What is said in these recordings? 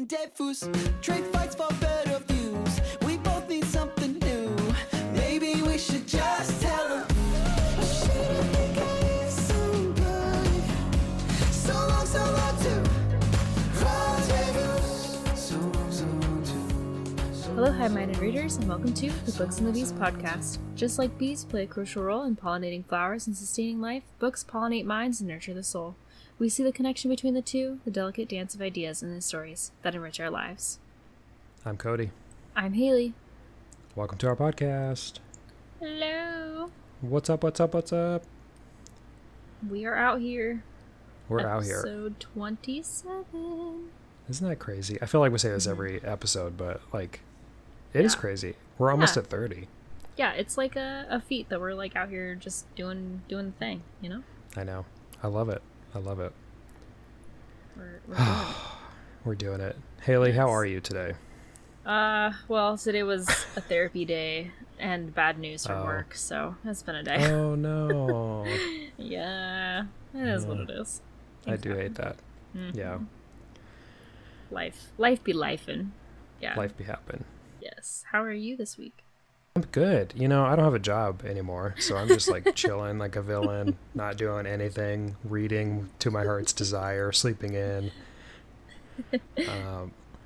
diffuse. Trade fights for better views. We both need something new. Maybe we should just tell them. I shouldn't think I is so good. So long to rendezvous. So long to. Hello, high-minded readers, and welcome to the Books and the Bees podcast. Just like bees play a crucial role in pollinating flowers and sustaining life, books pollinate minds and nurture the soul. We see the connection between the two, the delicate dance of ideas in the stories that enrich our lives. I'm Cody. I'm Hailey. Welcome to our podcast. Hello. What's up, what's up, what's up? We are out here. We're out here. Episode 27. Isn't that crazy? I feel like we say this every episode, but like, it is crazy. We're almost at 30. Yeah, it's like a feat that we're like out here just doing the thing, you know? I know. I love it. I love it. We're doing it. We're doing it. Hailey, Yes. how are you today? Well, today was a therapy day and bad news from work, so it's been a day. Oh, no. Yeah, it is what it is. I do hate that. Mm-hmm. Yeah. Life be lifing. Yeah. Life be happen. Yes. How are you this week? I'm good. You know, I don't have a job anymore, so I'm just like chilling like a villain, not doing anything, reading to my heart's desire, sleeping in.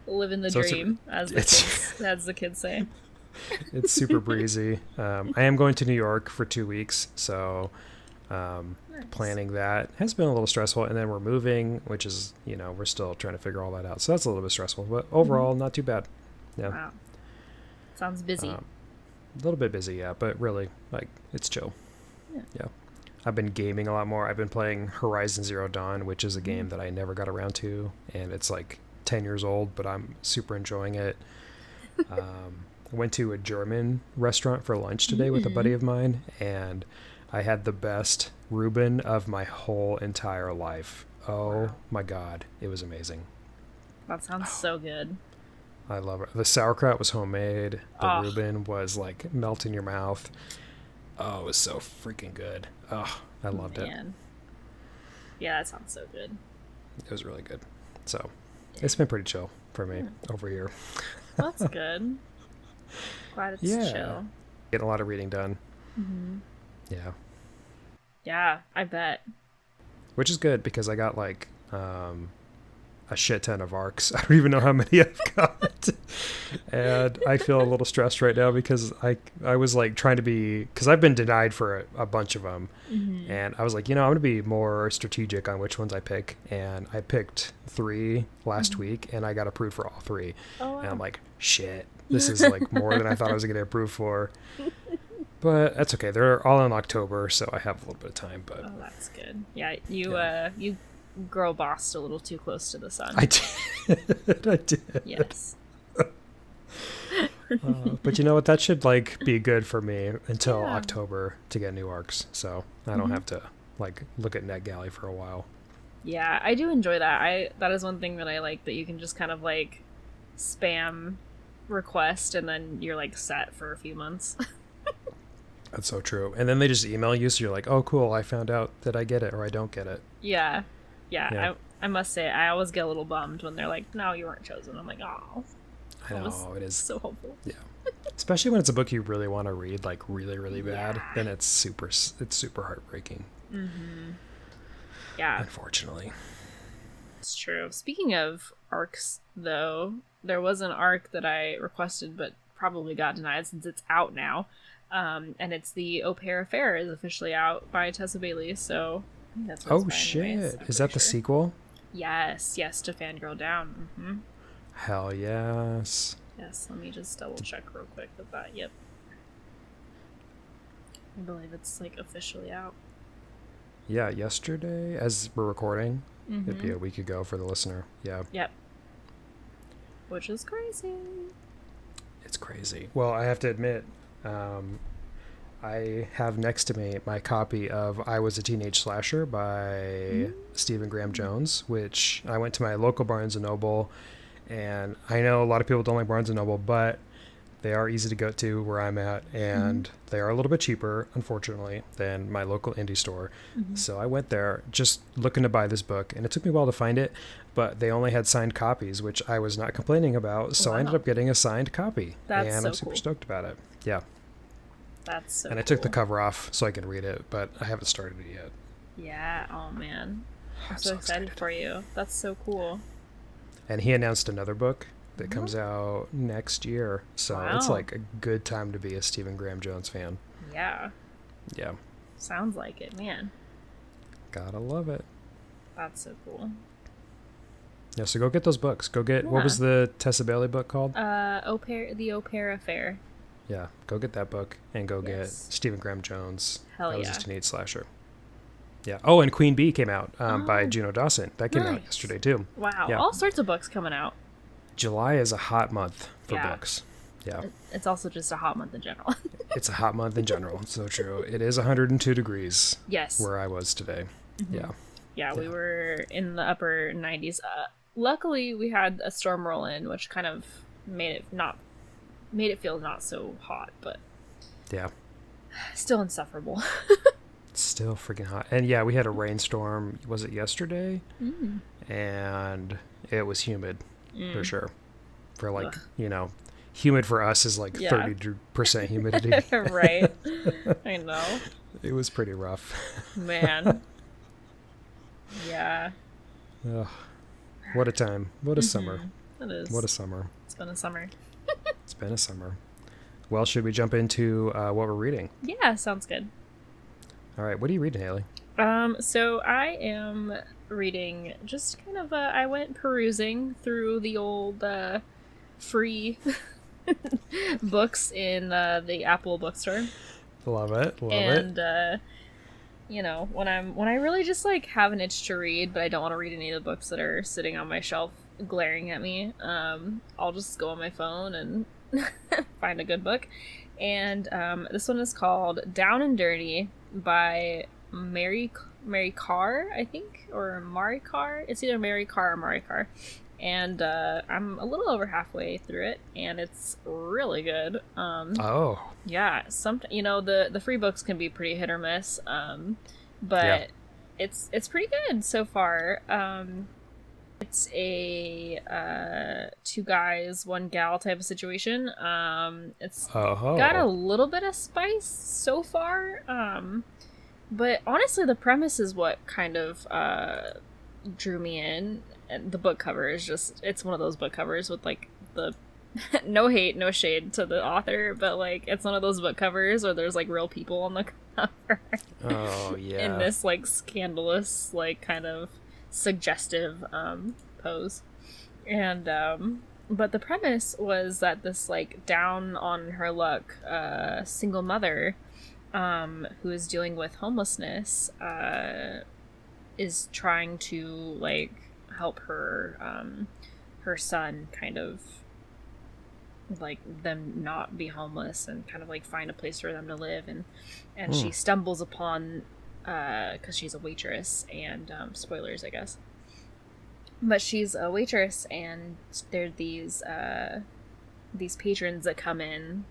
Living the so dream, as the kids say. It's super breezy. I am going to New York for 2 weeks, so Nice. planning that has been a little stressful. And then we're moving, which is, you know, we're still trying to figure all that out. So that's a little bit stressful, but overall, not too bad. Yeah. Wow. Sounds busy. A little bit busy, yeah, but really, like, it's chill. Yeah. I've been gaming a lot more. I've been playing Horizon Zero Dawn, which is a game that I never got around to, and it's like 10 years old, but I'm super enjoying it. Went to a German restaurant for lunch today with a buddy of mine, and I had the best Reuben of my whole entire life. Oh my God. It was amazing. That sounds so good. I love it. The sauerkraut was homemade. The Oh. Reuben was like melt in your mouth. Oh, it was so freaking good. Oh, I loved it. Yeah, that sounds so good. It was really good. So it's been pretty chill for me over here. Well, that's good. Glad it's chill. Getting a lot of reading done. Mm-hmm. Yeah. Yeah, I bet. Which is good because I got like a shit ton of arcs. I don't even know how many I've got. And I feel a little stressed right now because I was like trying to be, because I've been denied for a bunch of them. Mm-hmm. And I was like, you know, I'm going to be more strategic on which ones I pick. And I picked 3 last week and I got approved for all 3. Oh, wow. And I'm like, shit, this is like more than I thought I was going to get approved for. But that's okay. They're all in October, so I have a little bit of time. But oh, that's good. Yeah, you girl bossed a little too close to the sun. I did. I did. Yes. But you know what? That should like be good for me until October to get new arcs. So I don't have to like look at NetGalley for a while. Yeah, I do enjoy that. That is one thing that I like, that you can just kind of like spam request and then you're like set for a few months. That's so true. And then they just email you, so you're like, oh, cool, I found out that I get it or I don't get it. Yeah. I must say, I always get a little bummed when they're like, no, you weren't chosen. I'm like, oh. I know, it is so hopeful. Yeah. Especially when it's a book you really want to read, like really, really bad, then it's super heartbreaking. Mm-hmm. Yeah. Unfortunately. It's true. Speaking of arcs, though, there was an arc that I requested but probably got denied since it's out now. And it's the Au Pair Affair is officially out by Tessa Bailey, so I think that's what it's by anyways. Is that the sequel? Yes, to Fangirl Down. Mm-hmm. Hell yes. Yes, let me just double check real quick with that. Yep. I believe it's like officially out. Yeah, yesterday, as we're recording. It'd be a week ago for the listener. Yeah. Yep. Which is crazy. It's crazy. Well, I have to admit, I have next to me my copy of I Was a Teenage Slasher by Stephen Graham Jones, which I went to my local Barnes & Noble, and I know a lot of people don't like Barnes & Noble, but They are easy to go to where I'm at, and they are a little bit cheaper, unfortunately, than my local indie store. So I went there just looking to buy this book, and it took me a while to find it, but they only had signed copies, which I was not complaining about. So I ended up getting a signed copy, and I'm super stoked about it. Yeah. That's so And I took the cover off so I could read it, but I haven't started it yet. Yeah. Oh, man. I'm so excited for you. That's so cool. And he announced another book that comes out next year. So it's like a good time to be a Stephen Graham Jones fan. Yeah. Yeah. Sounds like it, man. Gotta love it. That's so cool. Yeah, so go get those books. Go get, what was the Tessa Bailey book called? The Au Pair Affair. Yeah, go get that book and go get Stephen Graham Jones. Hell That was yeah. his teenage slasher. Yeah. Oh, and Queen Bee came out by Juno Dawson. That came out yesterday too. Wow. Yeah. All sorts of books coming out. July is a hot month for books. Yeah. It's also just a hot month in general. It's a hot month in general. So true. It is 102 degrees. Yes. Where I was today. Yeah. Yeah, we were in the upper 90s. Luckily, we had a storm roll in, which kind of made it feel not so hot, but yeah, still insufferable. Still freaking hot. And yeah, we had a rainstorm. Was it yesterday? And it was humid for sure. For like, humid for us is like 30% humidity. Right. I know. It was pretty rough. Man. Yeah. Ugh. What a time. What a summer. It is. What a summer. It's been a summer. It's been a summer. Well, should we jump into what we're reading? Yeah, sounds good. All right. What are you reading, Hailey? So I am reading just kind of, I went perusing through the old free books in the Apple bookstore. Love it. Love and, it. When I really just like have an itch to read, but I don't want to read any of the books that are sitting on my shelf glaring at me, I'll just go on my phone and find a good book. And this one is called Down and Dirty by Mary Carr, I think, or Mari Carr. It's either Mary Carr or Mari Carr. And I'm a little over halfway through it, and it's really good. Yeah, the free books can be pretty hit or miss, but it's pretty good so far. It's a 2 guys, 1 gal type of situation. It's got a little bit of spice so far, but honestly, the premise is what kind of drew me in. And the book cover is it's one of those book covers with like the no hate, no shade to the author, but like it's one of those book covers where there's like real people on the cover. Oh yeah. In this like scandalous, like kind of suggestive pose. And but the premise was that this like down on her luck single mother who is dealing with homelessness is trying to like help her her son kind of like them not be homeless and kind of like find a place for them to live, and she stumbles upon because she's a waitress and spoilers I guess, but she's a waitress and there are these patrons that come in,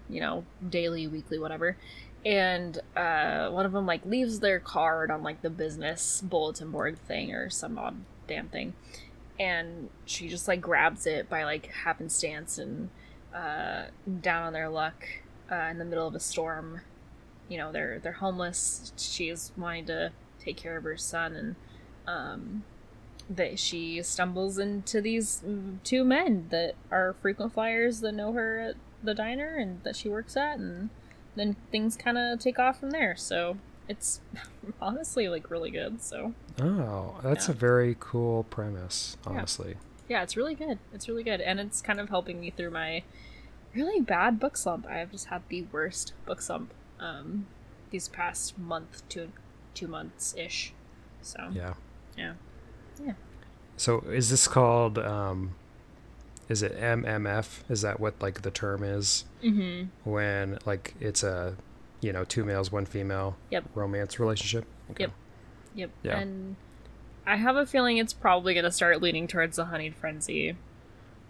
daily, weekly, whatever, and one of them like leaves their card on like the business bulletin board thing or some odd damn thing, and she just like grabs it by like happenstance and down on their luck in the middle of a storm, they're homeless. She's wanting to take care of her son, and that she stumbles into these 2 men that are frequent flyers that know her at the diner and that she works at, and then things kind of take off from there. So it's honestly like really good. So that's a very cool premise, honestly. Yeah, it's really good. It's really good, and it's kind of helping me through my really bad book slump. I have just had the worst book slump these past month to 2 months ish. So yeah. So is this called is it MMF? Is that what like the term is? When like it's a 2 males, 1 female romance relationship? Okay. Yep. Yeah. And I have a feeling it's probably going to start leaning towards the honeyed frenzy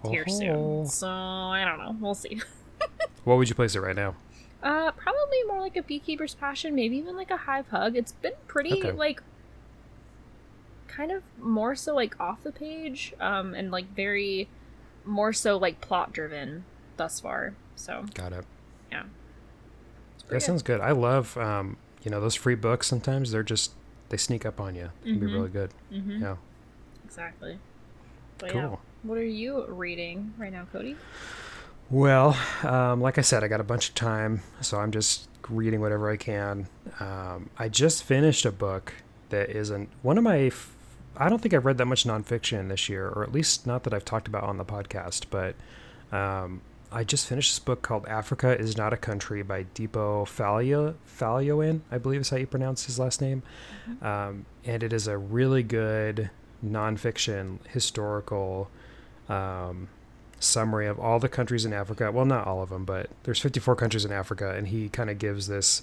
here soon. So I don't know. We'll see. What would you place it right now? Probably more like a Beekeeper's Passion, maybe even like a Hive Hug. It's been pretty like kind of more so like off the page, and like very more so like plot driven thus far. So got it. Yeah, That sounds good. I love those free books. Sometimes they sneak up on you. It can be really good. Yeah, exactly. But cool. Yeah, what are you reading right now, Cody? Well, like I said, I got a bunch of time, so I'm just reading whatever I can. I just finished a book that isn't one of my. I don't think I've read that much nonfiction this year, or at least not that I've talked about on the podcast. But I just finished this book called "Africa Is Not a Country" by Dipo Faloyin, I believe is how you pronounce his last name. And it is a really good nonfiction historical summary of all the countries in Africa. Well, not all of them, but there's 54 countries in Africa, and he kind of gives this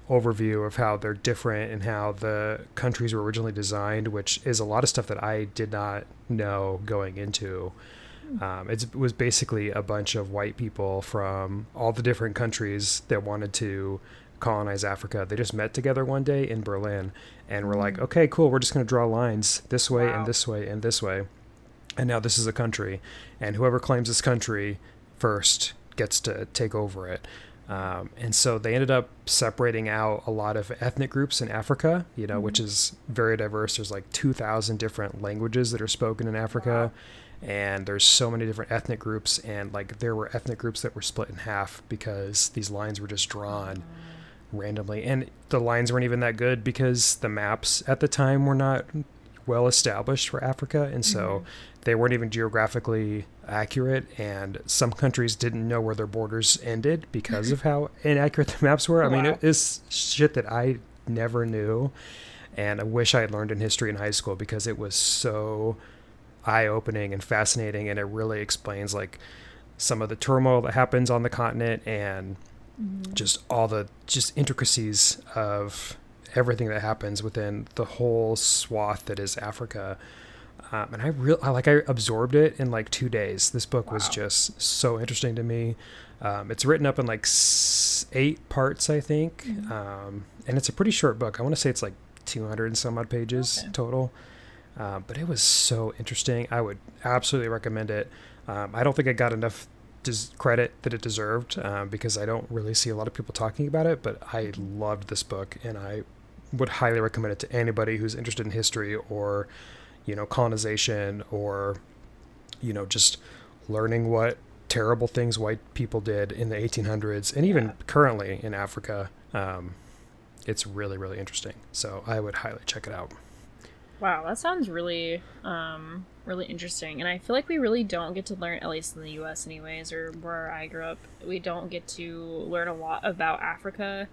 overview of how they're different and how the countries were originally designed, which is a lot of stuff that I did not know going into. It was basically a bunch of white people from all the different countries that wanted to colonize Africa. They just met together one day in Berlin and were like, okay, cool, we're just going to draw lines this way and this way and this way. And now this is a country, and whoever claims this country first gets to take over it. And so they ended up separating out a lot of ethnic groups in Africa, which is very diverse. There's like 2,000 different languages that are spoken in Africa. And there's so many different ethnic groups. And like there were ethnic groups that were split in half because these lines were just drawn randomly. And the lines weren't even that good because the maps at the time were not well established for Africa. And so they weren't even geographically accurate, and some countries didn't know where their borders ended because of how inaccurate the maps were. I mean, it is shit that I never knew, and I wish I had learned in history in high school because it was so eye-opening and fascinating, and it really explains like some of the turmoil that happens on the continent and just all the intricacies of everything that happens within the whole swath that is Africa. And I absorbed it in like 2 days. This book was just so interesting to me. It's written up in like 8 parts, I think. And it's a pretty short book. I want to say it's like 200 and some odd pages total. But it was so interesting. I would absolutely recommend it. I don't think I got enough credit that it deserved because I don't really see a lot of people talking about it. But I loved this book, and I would highly recommend it to anybody who's interested in history or colonization, or, just learning what terrible things white people did in the 1800s and even currently in Africa. It's really, really interesting. So I would highly check it out. Wow, that sounds really, really interesting. And I feel like we really don't get to learn, at least in the U.S. anyways, or where I grew up, we don't get to learn a lot about Africa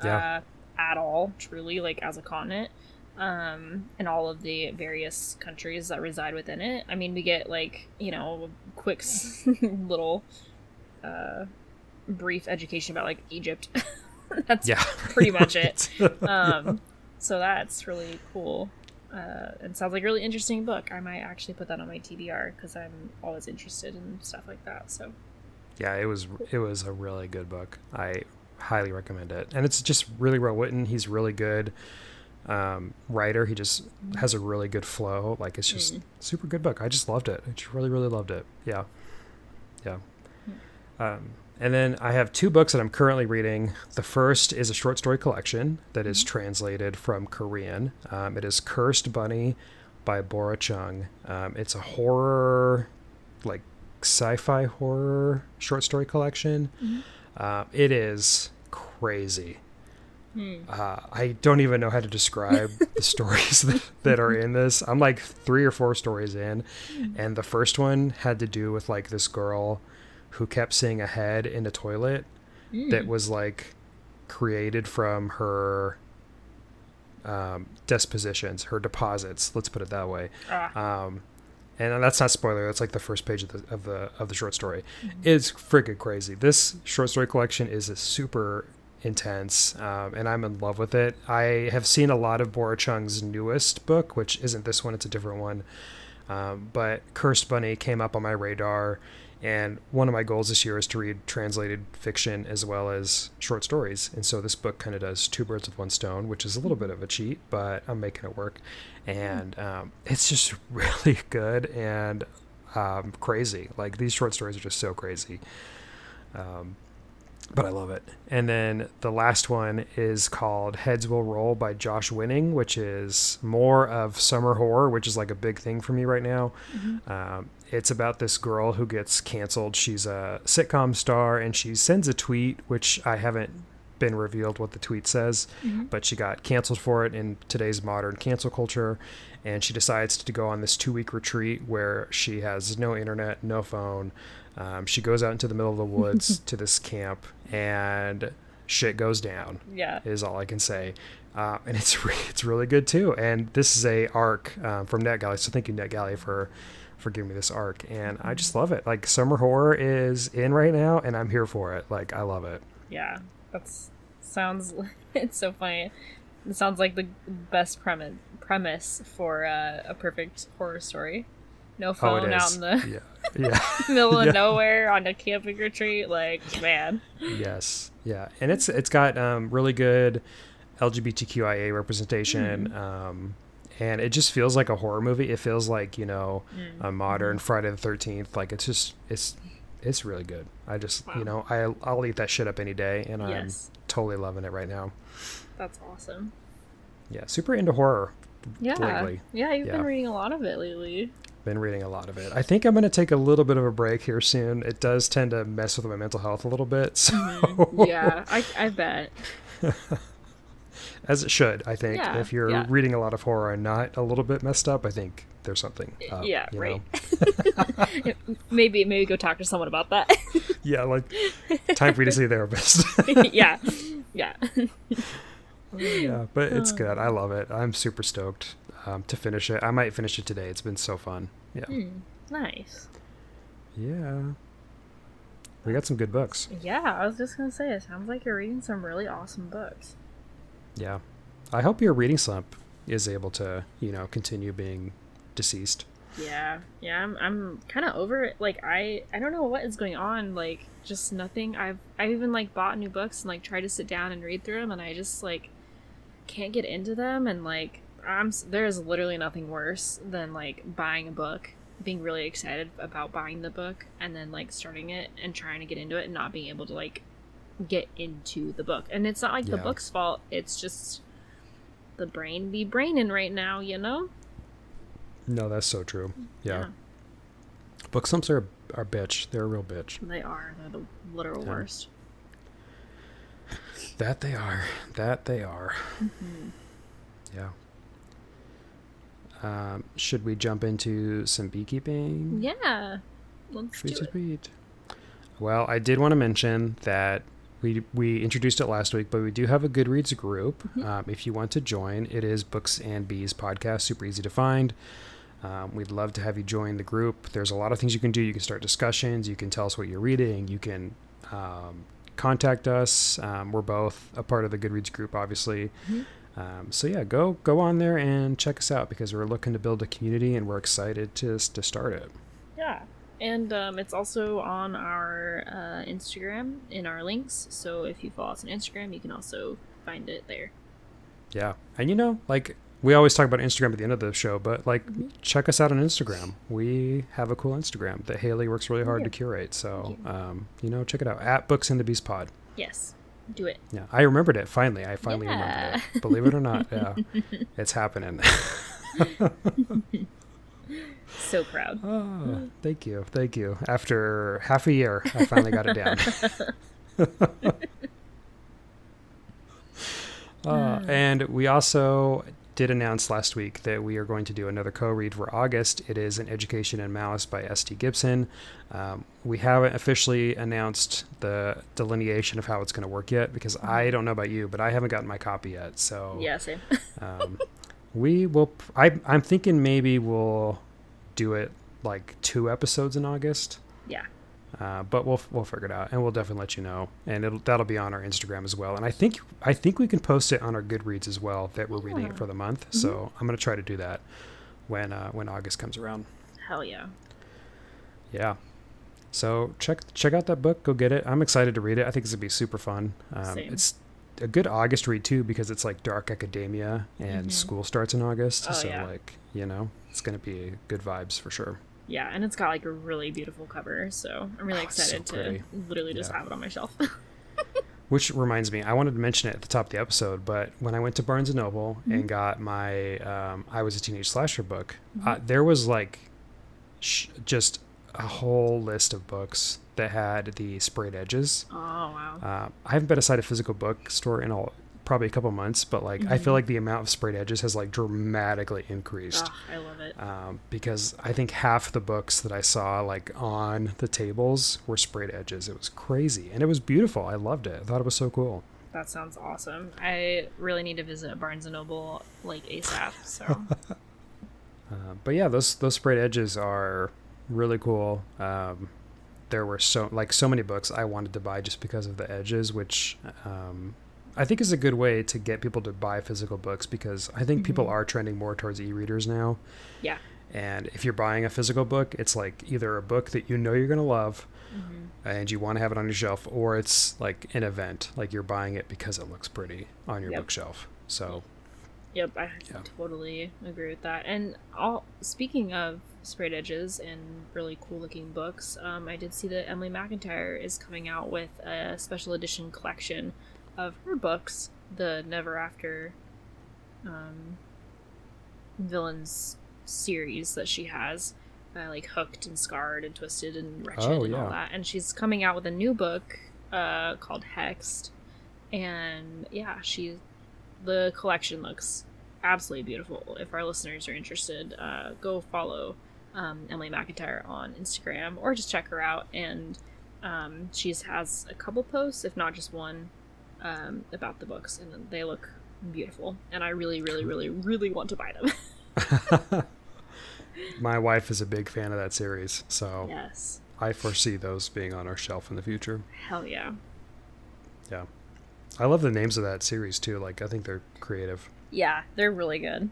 at all, truly, like as a continent. And all of the various countries that reside within it. I mean, we get like, a quick little brief education about like Egypt. That's pretty much it. So that's really cool. And sounds like a really interesting book. I might actually put that on my TBR because I'm always interested in stuff like that. So yeah, it was a really good book. I highly recommend it. And it's just really well written. He's really good writer. He just has a really good flow. Like, it's just super good book. I just loved it. I just really, really loved it. Yeah. And then I have 2 books that I'm currently reading. The first is a short story collection that is translated from Korean. It is Cursed Bunny by Bora Chung. It's a horror, like sci-fi horror short story collection. It is crazy. I don't even know how to describe the stories that are in this. I'm like 3 or 4 stories in, and the first one had to do with like this girl who kept seeing a head in a toilet that was like created from her dispositions, her deposits. Let's put it that way. And that's not spoiler. That's like the first page of the short story. It's freaking crazy. This short story collection is a super intense, and I'm in love with it. I have seen a lot of Bora Chung's newest book, which isn't this one, it's a different one, But Cursed Bunny came up on my radar, and one of my goals this year is to read translated fiction as well as short stories. And so this book kind of does two birds with one stone, which is a little bit of a cheat, but I'm making it work. And it's just really good and crazy. Like, these short stories are just so crazy. But I love it. And then the last one is called Heads Will Roll by Josh Winning, which is more of summer horror, which is like a big thing for me right now. It's about this girl who gets canceled. She's a sitcom star, and she sends a tweet, which I haven't been revealed what the tweet says, but she got canceled for it in today's modern cancel culture. And she decides to go on this 2-week retreat where she has no internet, no phone. She goes out into the middle of the woods to this camp, and shit goes down. Yeah, is all I can say. And it's really good too. And this is a arc from NetGalley, so thank you NetGalley for giving me this arc. And I just love it. Like, summer horror is in right now, and I'm here for it. Like, I love it. Yeah, sounds. It's so funny. It sounds like the best premise for a perfect horror story. No phone out in the middle of nowhere on a camping retreat. Like, man. Yes. Yeah. And it's got really good LGBTQIA representation. And it just feels like a horror movie. It feels like, a modern Friday the 13th. Like, it's really good. I just, I'll eat that shit up any day. And I'm totally loving it right now. That's awesome. Yeah. Super into horror lately. Yeah. You've been reading a lot of it lately. Been reading a lot of it. I think I'm going to take a little bit of a break here soon. It does tend to mess with my mental health a little bit. So. Yeah, I bet. As it should, I think. Yeah, if you're reading a lot of horror and not a little bit messed up, I think there's something up, right. Maybe go talk to someone about that. Yeah, like, time for you to see a therapist. Yeah. Yeah, but it's good. I love it. I'm super stoked to finish it. I might finish it today. It's been so fun. Yeah. Nice. Yeah. We got some good books. Yeah, I was just going to say, it sounds like you're reading some really awesome books. Yeah. I hope your reading slump is able to, continue being deceased. Yeah. I'm kind of over it. Like, I don't know what is going on. Like, just nothing. I've even, like, bought new books and, like, tried to sit down and read through them, and I just, like, can't get into them. And, like, there is literally nothing worse than, like, buying a book, being really excited about buying the book, and then, like, starting it and trying to get into it and not being able to, like, get into the book. And it's not like the book's fault. It's just the brain be braining right now, No, that's so true. Yeah. Book slumps are a bitch. They're a real bitch. They are. They're the literal worst. That they are. Yeah. Should we jump into some beekeeping? Yeah. Let's do it. Well, I did want to mention that we introduced it last week, but we do have a Goodreads group. If you want to join, it is Books and Bees Podcast. Super easy to find. We'd love to have you join the group. There's a lot of things you can do. You can start discussions. You can tell us what you're reading. You can contact us. We're both a part of the Goodreads group, obviously. So yeah, go on there and check us out, because we're looking to build a community and we're excited to start it. Yeah. And it's also on our Instagram in our links. So if you follow us on Instagram, you can also find it there. Yeah. And like, we always talk about Instagram at the end of the show, but like, check us out on Instagram. We have a cool Instagram that Hailey works really hard to curate. So, check it out at Books and the Beast Pod. Yes. Do it. Yeah. I remembered it. Finally. I finally remembered it. Believe it or not. Yeah. It's happening. So proud. Oh, thank you. After half a year, I finally got it down. And we also did announce last week that we are going to do another co-read for August. It is An Education in Malice by S.T. Gibson. We haven't officially announced the delineation of how it's going to work yet, because I don't know about you, but I haven't gotten my copy yet. So yeah, same. We will. I'm thinking maybe we'll do it like 2 episodes in August. Yeah. But we'll figure it out, and we'll definitely let you know. And that'll be on our Instagram as well. And I think we can post it on our Goodreads as well, that we're reading it for the month. So I'm going to try to do that. when August comes around. Hell yeah. Yeah. So check out that book. Go get it. I'm excited to read it. I think it's gonna be super fun. Same. It's a good August read too because it's like dark academia and school starts in August. Oh, so yeah. like, it's gonna be good vibes for sure. Yeah, and it's got like a really beautiful cover, so I'm really excited so to pretty. literally just have it on my shelf. Which reminds me, I wanted to mention it at the top of the episode, but when I went to Barnes & Noble and got my I Was a Teenage Slasher book, there was like just a whole list of books that had the sprayed edges. Oh, wow. I haven't been inside a physical bookstore in probably a couple months, but like I feel like the amount of sprayed edges has like dramatically increased. Oh, I love it. Because I think half the books that I saw like on the tables were sprayed edges. It was crazy and it was beautiful. I loved it. I thought it was so cool. That sounds awesome. I really need to visit Barnes & Noble like ASAP, so. But yeah, those sprayed edges are really cool. There were so many books I wanted to buy just because of the edges, which I think is a good way to get people to buy physical books because I think people are trending more towards e-readers now. Yeah. And if you're buying a physical book, it's like either a book that you know you're going to love and you want to have it on your shelf, or it's like an event, like you're buying it because it looks pretty on your bookshelf. So Yep, I totally agree with that. And speaking of sprayed edges and really cool looking books, I did see that Emily McIntyre is coming out with a special edition collection of her books, the Never After villains series that she has, like Hooked and Scarred and Twisted and Wretched and all that. And she's coming out with a new book called Hexed. And yeah, the collection looks absolutely beautiful. If our listeners are interested, go follow Emily McIntyre on Instagram or just check her out. And she has a couple posts, if not just one, about the books, and they look beautiful. And I really, really, really, really want to buy them. My wife is a big fan of that series, so yes, I foresee those being on our shelf in the future. Hell yeah. Yeah. I love the names of that series too. Like, I think they're creative. Yeah, they're really good.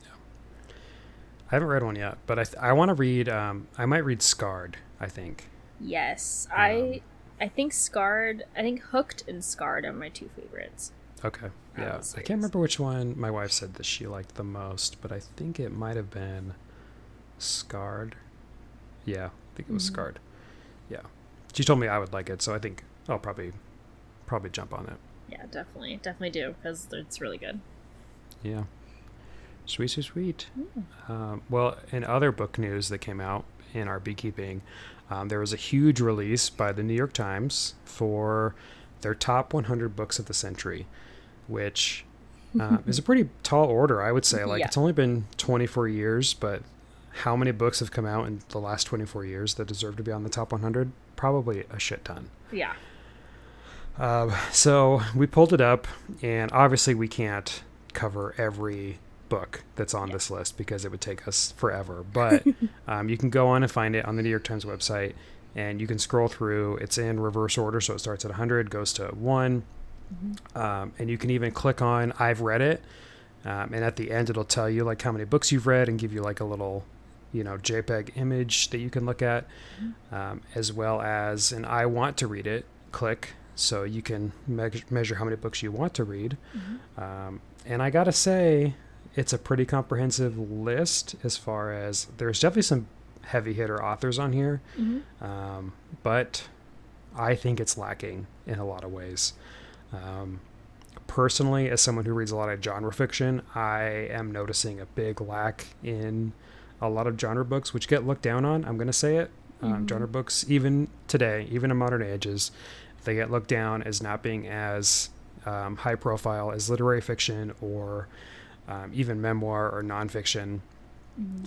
Yeah. I haven't read one yet, but I want to read, I might read Scarred, I think. Yes. I think Hooked and Scarred are my two favorites. Okay. Yeah. I can't remember which one my wife said that she liked the most, but I think it might have been Scarred. Yeah, I think it was Scarred. Yeah. She told me I would like it, so I think I'll probably jump on it. Yeah, definitely. Definitely do, because it's really good. Yeah. Sweet. Well, in other book news that came out in our beekeeping, there was a huge release by the New York Times for their top 100 books of the century, which is a pretty tall order, I would say. Like, It's only been 24 years, but how many books have come out in the last 24 years that deserve to be on the top 100? Probably a shit ton. Yeah. So we pulled it up, and obviously we can't cover every book that's on this list because it would take us forever. But you can go on and find it on the New York Times website, and you can scroll through. It's in reverse order, so it starts at 100, goes to 1, and you can even click on I've read it, and at the end it'll tell you like how many books you've read and give you like a little JPEG image that you can look at, as well as an I want to read it click. So you can measure how many books you want to read. And I gotta say, it's a pretty comprehensive list as far as there's definitely some heavy hitter authors on here. But I think it's lacking in a lot of ways. Personally, as someone who reads a lot of genre fiction, I am noticing a big lack in a lot of genre books, which get looked down on. I'm going to say it. Genre books, even today, even in modern ages, they get looked down as not being as high profile as literary fiction or even memoir or nonfiction.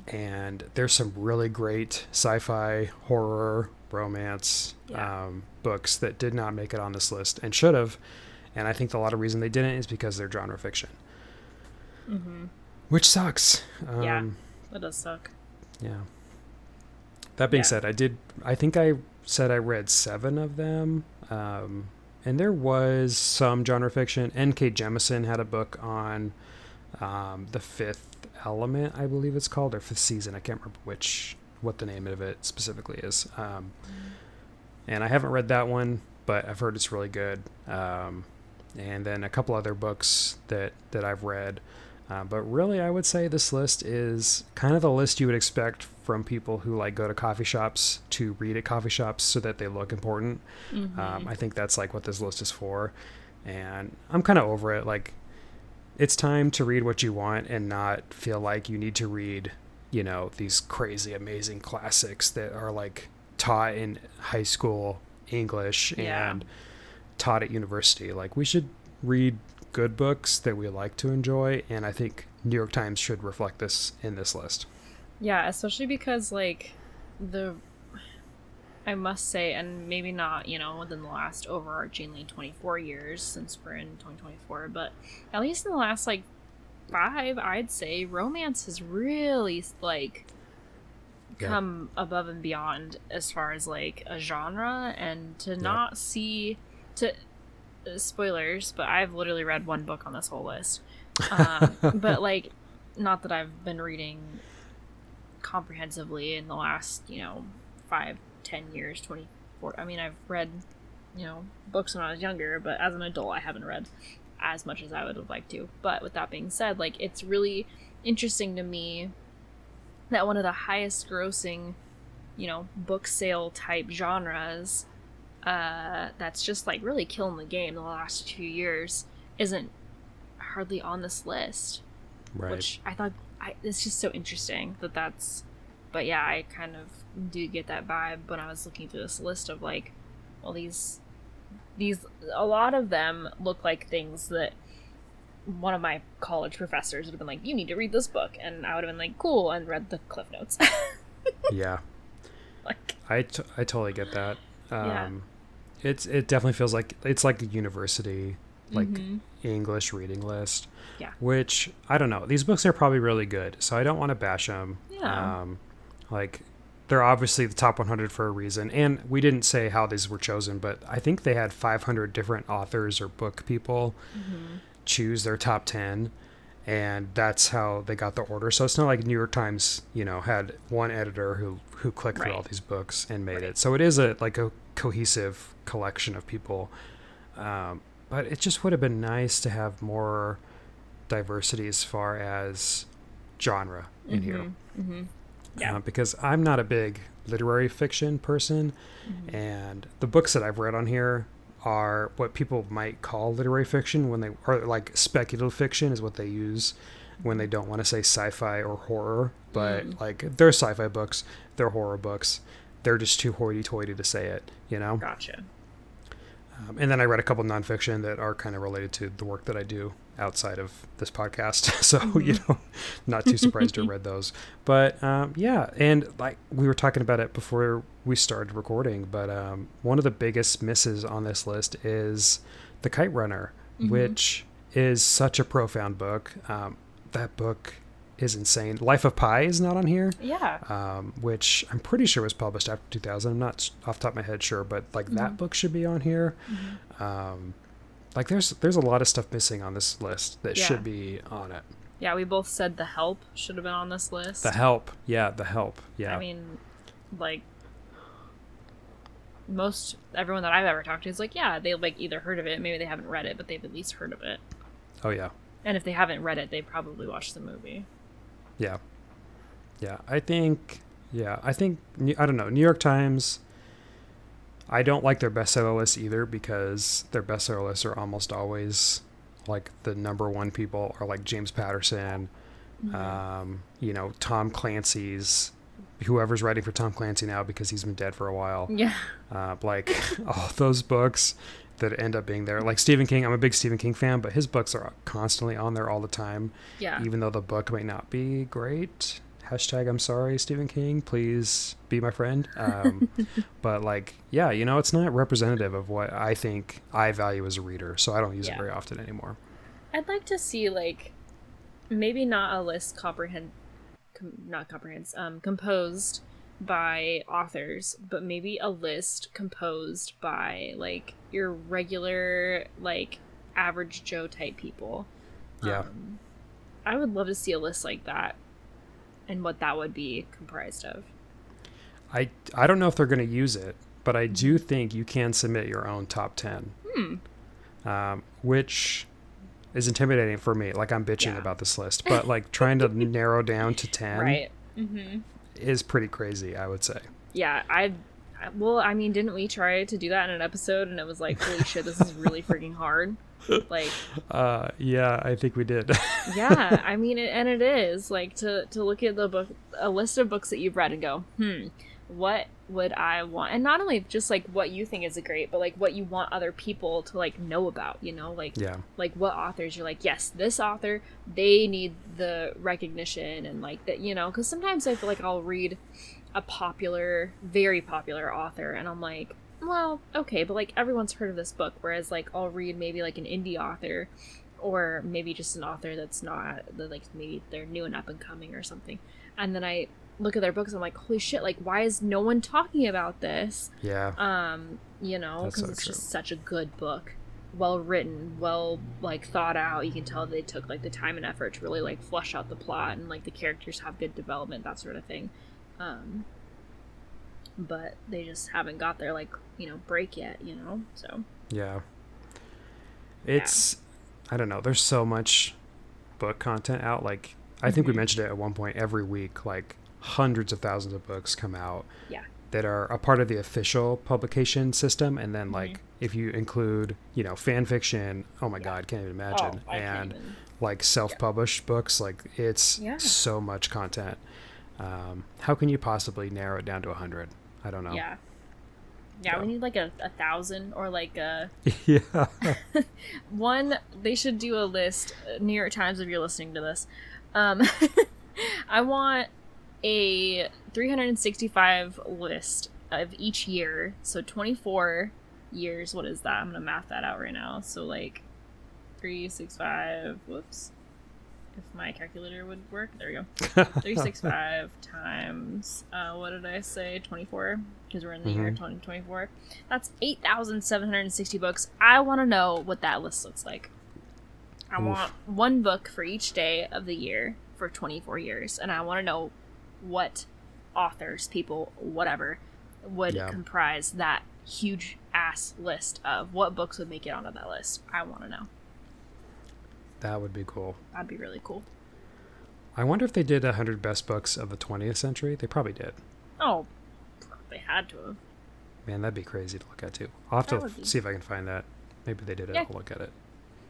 And there's some really great sci-fi, horror, romance books that did not make it on this list and should have. And I think a lot of reason they didn't is because they're genre fiction. Which sucks. Yeah, that does suck. Yeah. That being said, I think I said I read 7 of them. And there was some genre fiction. N.K. Jemisin had a book on the 5th Fifth Element, I believe it's called, or Fifth Season. I can't remember what the name of it specifically is. And I haven't read that one, but I've heard it's really good. And then a couple other books that I've read. But really, I would say this list is kind of the list you would expect from people who like go to coffee shops to read at coffee shops so that they look important. I think that's like what this list is for. And I'm kind of over it. Like, it's time to read what you want and not feel like you need to read, these crazy, amazing classics that are like taught in high school English and taught at university. Like, we should read good books that we like to enjoy, and I think New York Times should reflect this in this list. Yeah, especially because like I must say, and maybe not, within the last overarchingly 24 years since we're in 2024, but at least in the last like 5, I'd say romance has really like come above and beyond as far as like a genre, and to not see spoilers, but I've literally read one book on this whole list. But like, not that I've been reading comprehensively in the last 5-10 years, 24. I mean, I've read books when I was younger, but as an adult I haven't read as much as I would have liked to. But with that being said, like, it's really interesting to me that one of the highest grossing book sale type genres that's just like really killing the game the last few years isn't hardly on this list, right? Which I thought it's just so interesting that's. But yeah, I kind of do get that vibe when I was looking through this list of like, well, these a lot of them look like things that one of my college professors would have been like, you need to read this book, and I would have been like, cool, and read the cliff notes. Yeah, like I totally get that. Yeah. It definitely feels like it's like a university like English reading list. Yeah. Which, I don't know. These books are probably really good, so I don't want to bash them. Yeah. Like, they're obviously the top 100 for a reason, and we didn't say how these were chosen, but I think they had 500 different authors or book people choose their top 10, and that's how they got the order. So it's not like New York Times, had one editor who clicked through all these books and made it. So it is a cohesive collection of people. But it just would have been nice to have more diversity as far as genre in here. Yeah. Because I'm not a big literary fiction person, and the books that I've read on here are what people might call literary fiction or like speculative fiction is what they use when they don't want to say sci-fi or horror, but like, they're sci-fi books, they're horror books, they're just too hoity-toity to say it, Gotcha. And then I read a couple nonfiction that are kind of related to the work that I do outside of this podcast. So, not too surprised to have read those. But yeah, and like we were talking about it before we started recording, but one of the biggest misses on this list is The Kite Runner, which is such a profound book. That book is insane. Life of Pi is not on here. Yeah. Which I'm pretty sure was published after 2000. I'm not off the top of my head sure, but like that book should be on here. Like there's a lot of stuff missing on this list that should be on it. Yeah, we both said The Help should have been on this list. The Help. Yeah, The Help. Yeah. I mean, like, everyone that I've ever talked to is like, yeah, they like either heard of it, maybe they haven't read it, but they've at least heard of it. Oh yeah. And if they haven't read it, they probably watched the movie. Yeah. Yeah. I think, I don't know, New York Times, I don't like their bestseller list either, because their bestseller lists are almost always like the number one people are like James Patterson, Tom Clancy's, whoever's writing for Tom Clancy now because he's been dead for a while. Yeah. Like all those books that end up being there. Like Stephen King, I'm a big Stephen King fan, but his books are constantly on there all the time. Yeah. Even though the book might not be great. Hashtag I'm sorry, Stephen King. Please be my friend. But like, yeah, it's not representative of what I think I value as a reader. So I don't use it very often anymore. I'd like to see like, maybe not a list composed by authors, but maybe a list composed by like your regular like average Joe type people. Yeah. I would love to see a list like that and what that would be comprised of. I don't know if they're going to use it, but I do think you can submit your own top 10. Which is intimidating for me. Like, I'm bitching about this list, but like trying to narrow down to 10 right. is pretty crazy, I would say. Yeah, well, I mean, didn't we try to do that in an episode and it was like, holy shit, this is really freaking hard? Like, yeah, I think we did. yeah, I mean, it is like to look at a list of books that you've read and go, what would I want? And not only just like what you think is great, but like what you want other people to like know about, you know, like, like what authors you're like, yes, this author, they need the recognition and like that, you know, because sometimes I feel like I'll read a very popular author and I'm like, well, okay, but like everyone's heard of this book, whereas like I'll read maybe like an indie author or maybe just an author that's not, like maybe they're new and up and coming or something, and then I look at their books and I'm like, holy shit, like why is no one talking about this? You know, because it's just such a good book, well written, well like thought out. You can tell they took like the time and effort to really like flesh out the plot and like the characters have good development, that sort of thing. But they just haven't got their like, you know, break yet, you know. So it's I don't know, there's so much book content out. Like I think we mentioned it at one point, every week like hundreds of thousands of books come out that are a part of the official publication system, and then like if you include, you know, fan fiction, oh my god, can't even imagine. And like self-published books, like it's so much content. How can you possibly narrow it down to 100? I don't know. We need like a 1,000 or like a one. They should do a list. New York Times, if you're listening to this, I want a 365 list of each year. So 24 years. What is that? I'm gonna math that out right now. So like 365. Whoops. If my calculator would work. There we go. 365 times, what did I say? 24? Because we're in the year 2024. That's 8,760 books. I want to know what that list looks like. I want one book for each day of the year for 24 years. And I want to know what authors, people, whatever, would comprise that huge ass list of what books would make it onto that list. I want to know. That would be cool. That'd be really cool. I wonder if they did 100 best books of the 20th century. They probably did. Oh, they had to have. Man, that'd be crazy to look at too. I'll have to see if I can find that. Maybe they did it. I'll look at it.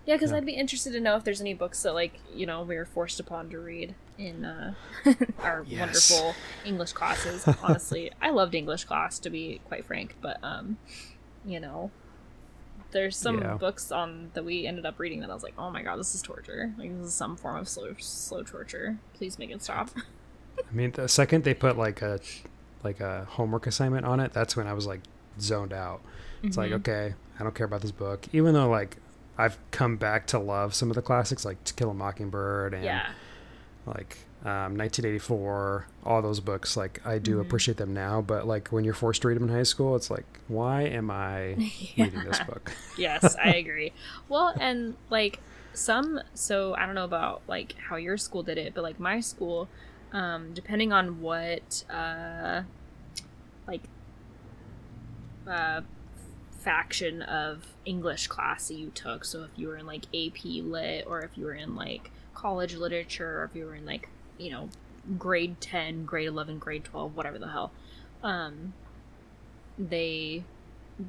Yeah, because I'd be interested to know if there's any books that, like, you know, we were forced upon to read in our wonderful English classes. Honestly, I loved English class, to be quite frank, but you know, there's some books that we ended up reading that I was like, oh my god, this is torture. Like, this is some form of slow torture. Please make it stop. I mean, the second they put like a homework assignment on it, that's when I was like zoned out. It's like, okay, I don't care about this book, even though like I've come back to love some of the classics like To Kill a Mockingbird and like 1984, all those books. Like I do appreciate them now, but like when you're forced to read them in high school, it's like, why am I reading this book? Yes, I agree. Well, and like so I don't know about like how your school did it, but like my school, depending on what faction of English class that you took, so if you were in like AP Lit, or if you were in like college literature, or if you were in like, you know, grade 10, grade 11, grade 12, whatever the hell,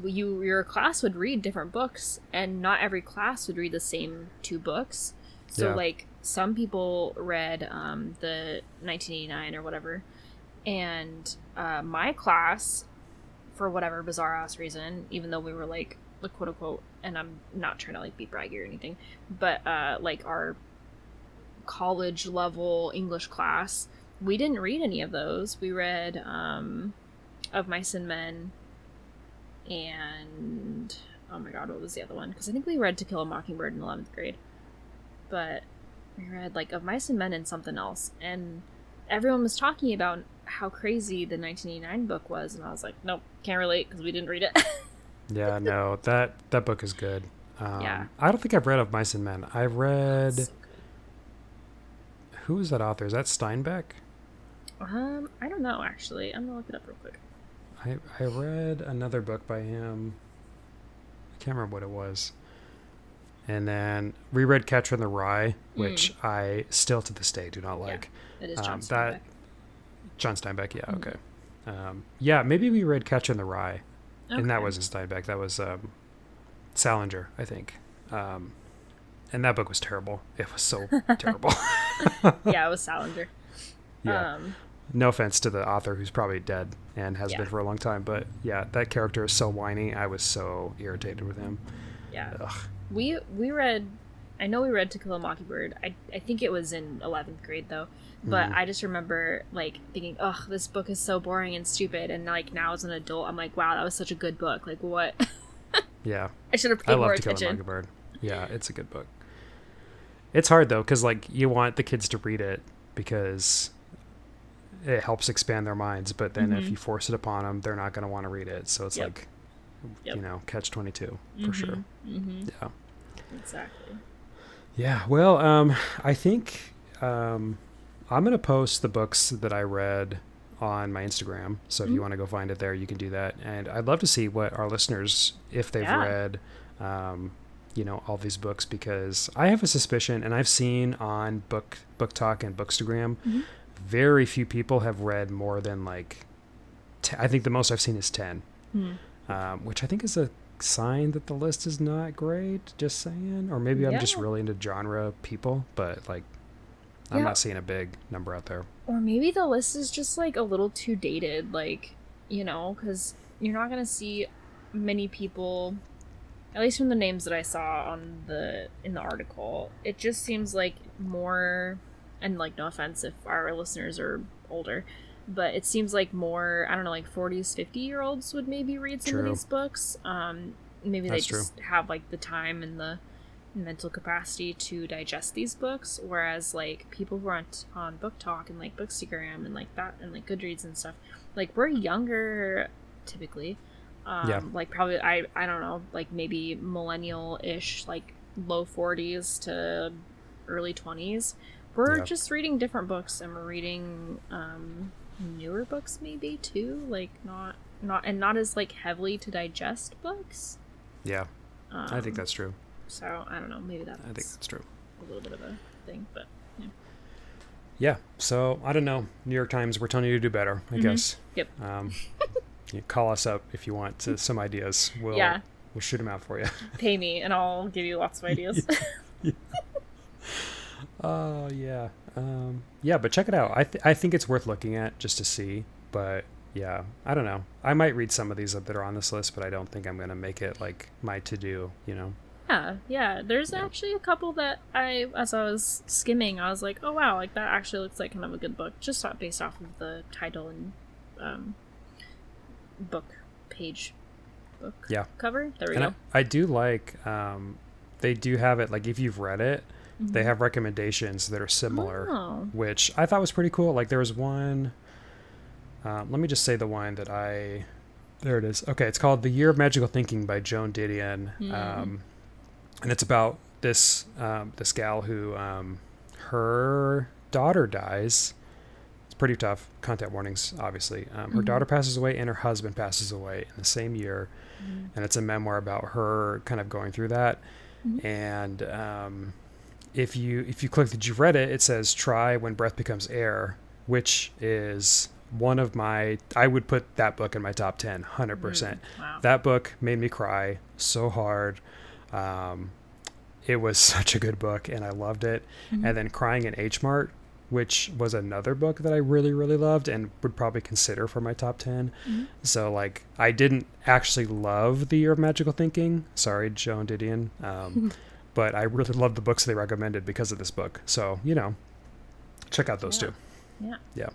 your class would read different books, and not every class would read the same 2 books. So like some people read the 1989 or whatever, and my class, for whatever bizarre ass reason, even though we were like quote unquote, and I'm not trying to like be braggy or anything, but like our college level English class, we didn't read any of those. We read Of Mice and Men, and oh my god, what was the other one? Because I think we read To Kill a Mockingbird in 11th grade, but we read like Of Mice and Men and something else, and everyone was talking about how crazy the 1989 book was, and I was like, nope, can't relate because we didn't read it. Yeah, no, that book is good. I don't think I've read Of Mice and Men. I've read Who is that author? Is that Steinbeck? I don't know, actually. I'm gonna look it up real quick. I read another book by him. I can't remember what it was. And then reread Catcher in the Rye, which I still to this day do not like. It is John Steinbeck. John Steinbeck, yeah, okay. Yeah, maybe we read Catcher in the Rye, and that wasn't Steinbeck. That was Salinger, I think. And that book was terrible. It was so terrible. Yeah, it was Salinger. Yeah. No offense to the author who's probably dead and has been for a long time, but yeah, that character is so whiny. I was so irritated with him. Yeah. Ugh. We read, I know we read To Kill a Mockingbird. I think it was in 11th grade though, but I just remember like thinking, ugh, this book is so boring and stupid. And like now as an adult, I'm like, wow, that was such a good book. Like what? Yeah. I should have paid more To Kill a attention. Mockingbird. Yeah, it's a good book. It's hard though, because like you want the kids to read it because it helps expand their minds, but then if you force it upon them, they're not going to want to read it. So it's like, you know, catch-22 for sure. Yeah. Exactly. Yeah. Well, I think I'm going to post the books that I read on my Instagram. So if you want to go find it there, you can do that. And I'd love to see what our listeners, if they've read, you know, all these books, because I have a suspicion, and I've seen on Book Talk and Bookstagram, very few people have read more than like, I think the most I've seen is 10, which I think is a sign that the list is not great, just saying. Or maybe I'm just really into genre people, but like, I'm not seeing a big number out there. Or maybe the list is just like a little too dated, like, you know, because you're not going to see many people, at least from the names that I saw in the article, it just seems like more, and like no offense if our listeners are older, but it seems like more, I don't know, like 40s, 50-year-olds would maybe read some of these books. Maybe they just have like the time and the mental capacity to digest these books, whereas like people who aren't on Book Talk and like Bookstagram and like that and like Goodreads and stuff, like we're younger typically. Like probably I don't know, like maybe millennial-ish, like low 40s to early 20s. We're just reading different books, and we're reading newer books maybe too, like not as like heavily to digest books. Yeah. I think that's true. So I don't know, maybe I think that's true. A little bit of a thing, but yeah. Yeah. So I don't know. New York Times, we're telling you to do better, I guess. Yep. You call us up if you want some ideas. We'll shoot them out for you. Pay me, and I'll give you lots of ideas. Oh yeah. Yeah, but check it out. I think it's worth looking at just to see. But yeah, I don't know. I might read some of these that are on this list, but I don't think I'm gonna make it like my to-do. You know. Yeah. There's actually a couple that as I was skimming, I was like, oh wow, like that actually looks like kind of a good book, just based off of the title and book cover. There we go. I do like they do have it, like if you've read it, they have recommendations that are similar, which I thought was pretty cool. Like there was one, let me just say the one that there it is. Okay, it's called The Year of Magical Thinking by Joan Didion. And it's about this gal who her daughter dies. It's pretty tough. Content warnings, obviously. Her daughter passes away and her husband passes away in the same year. And it's a memoir about her kind of going through that. And if you click that you've read it, it says Try When Breath Becomes Air, which is one of I would put that book in my top 10, 100%. Wow. That book made me cry so hard. It was such a good book and I loved it. And then Crying in H Mart, which was another book that I really, really loved and would probably consider for my top 10. So like, I didn't actually love The Year of Magical Thinking. Sorry, Joan Didion. But I really loved the books they recommended because of this book. So, you know, check out those two. Yeah.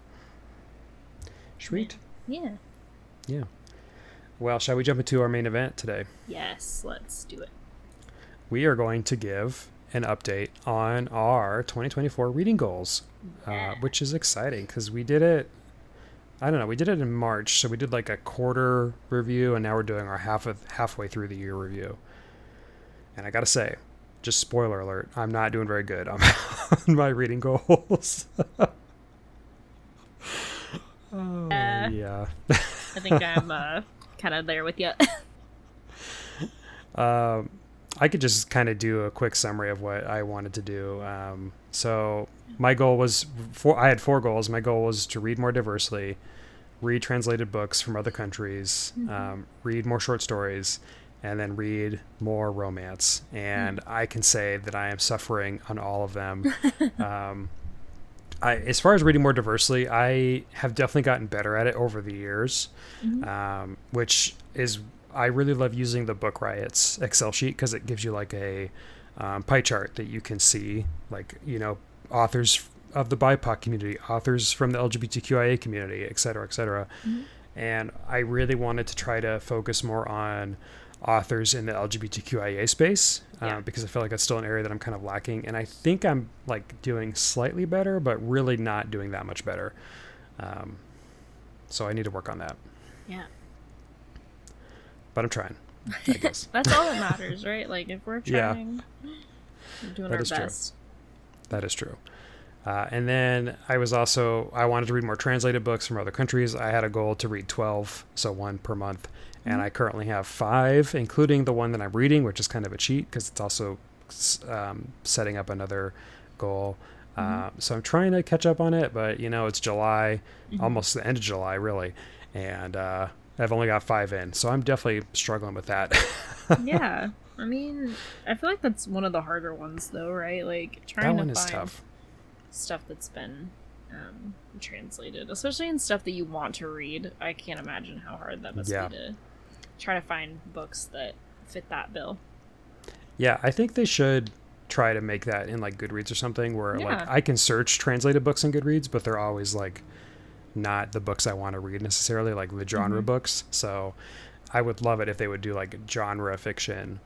Sweet. Yeah. Well, shall we jump into our main event today? Yes, let's do it. We are going to give an update on our 2024 reading goals, which is exciting because we did it, I don't know, we did it in March. So we did like a quarter review and now we're doing our halfway through the year review. And I got to say, just spoiler alert, I'm not doing very good on my reading goals. Yeah. I think I'm kind of there with you. I could just kind of do a quick summary of what I wanted to do. So my goal was I had 4 goals. My goal was to read more diversely, read translated books from other countries, read more short stories, and then read more romance. And I can say that I am suffering on all of them. As far as reading more diversely, I have definitely gotten better at it over the years, which is, I really love using the Book Riot's Excel sheet because it gives you like a pie chart that you can see, like, you know, authors of the BIPOC community, authors from the LGBTQIA community, et cetera, et cetera. And I really wanted to try to focus more on authors in the LGBTQIA space because I feel like that's still an area that I'm kind of lacking. And I think I'm like doing slightly better, but really not doing that much better. So I need to work on that. Yeah. But I'm trying, I guess. That's all that matters, right? Like, if we're trying, we're doing our best. That is true. And then I wanted to read more translated books from other countries. I had a goal to read 12, so 1 per month. And I currently have 5, including the one that I'm reading, which is kind of a cheat because it's also setting up another goal. So I'm trying to catch up on it, but, you know, it's July, almost the end of July, really. And I've only got 5 in, so I'm definitely struggling with that. Yeah. I mean, I feel like that's one of the harder ones, though, right? Like, trying to find tough. Stuff that's been translated, especially in stuff that you want to read. I can't imagine how hard that must be to try to find books that fit that bill. Yeah, I think they should try to make that in like Goodreads or something where like I can search translated books in Goodreads, but they're always like not the books I want to read necessarily, like the genre books. So I would love it if they would do like genre fiction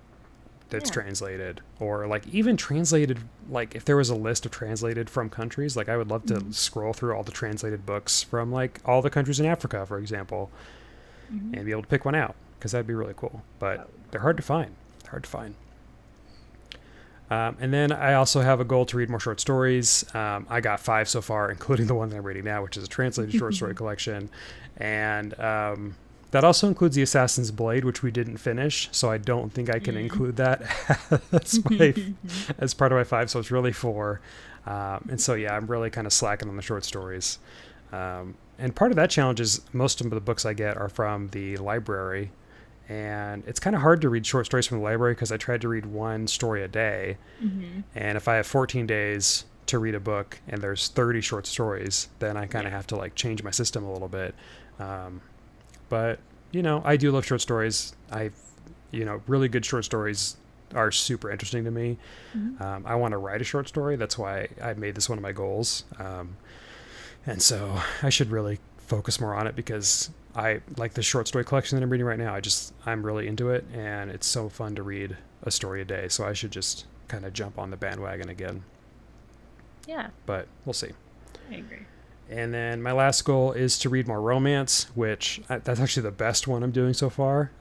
that's translated, or like even translated, like if there was a list of translated from countries, like I would love to scroll through all the translated books from like all the countries in Africa, for example, and be able to pick one out, because that'd be really cool. But they're hard to find. And then I also have a goal to read more short stories. I got 5 so far, including the one that I'm reading now, which is a translated short story collection. And that also includes The Assassin's Blade, which we didn't finish. So I don't think I can include that as part of my 5. So it's really 4. And so, yeah, I'm really kind of slacking on the short stories. And part of that challenge is most of the books I get are from the library. And it's kind of hard to read short stories from the library because I tried to read 1 story a day. And if I have 14 days to read a book and there's 30 short stories, then I kind of have to like change my system a little bit. But, you know, I do love short stories. Really good short stories are super interesting to me. I want to write a short story. That's why I made this one of my goals. And so I should really focus more on it because I like the short story collection that I'm reading right now. I'm really into it, and it's so fun to read a story a day. So I should just kind of jump on the bandwagon again. Yeah. But we'll see. I agree. And then my last goal is to read more romance, which that's actually the best one I'm doing so far.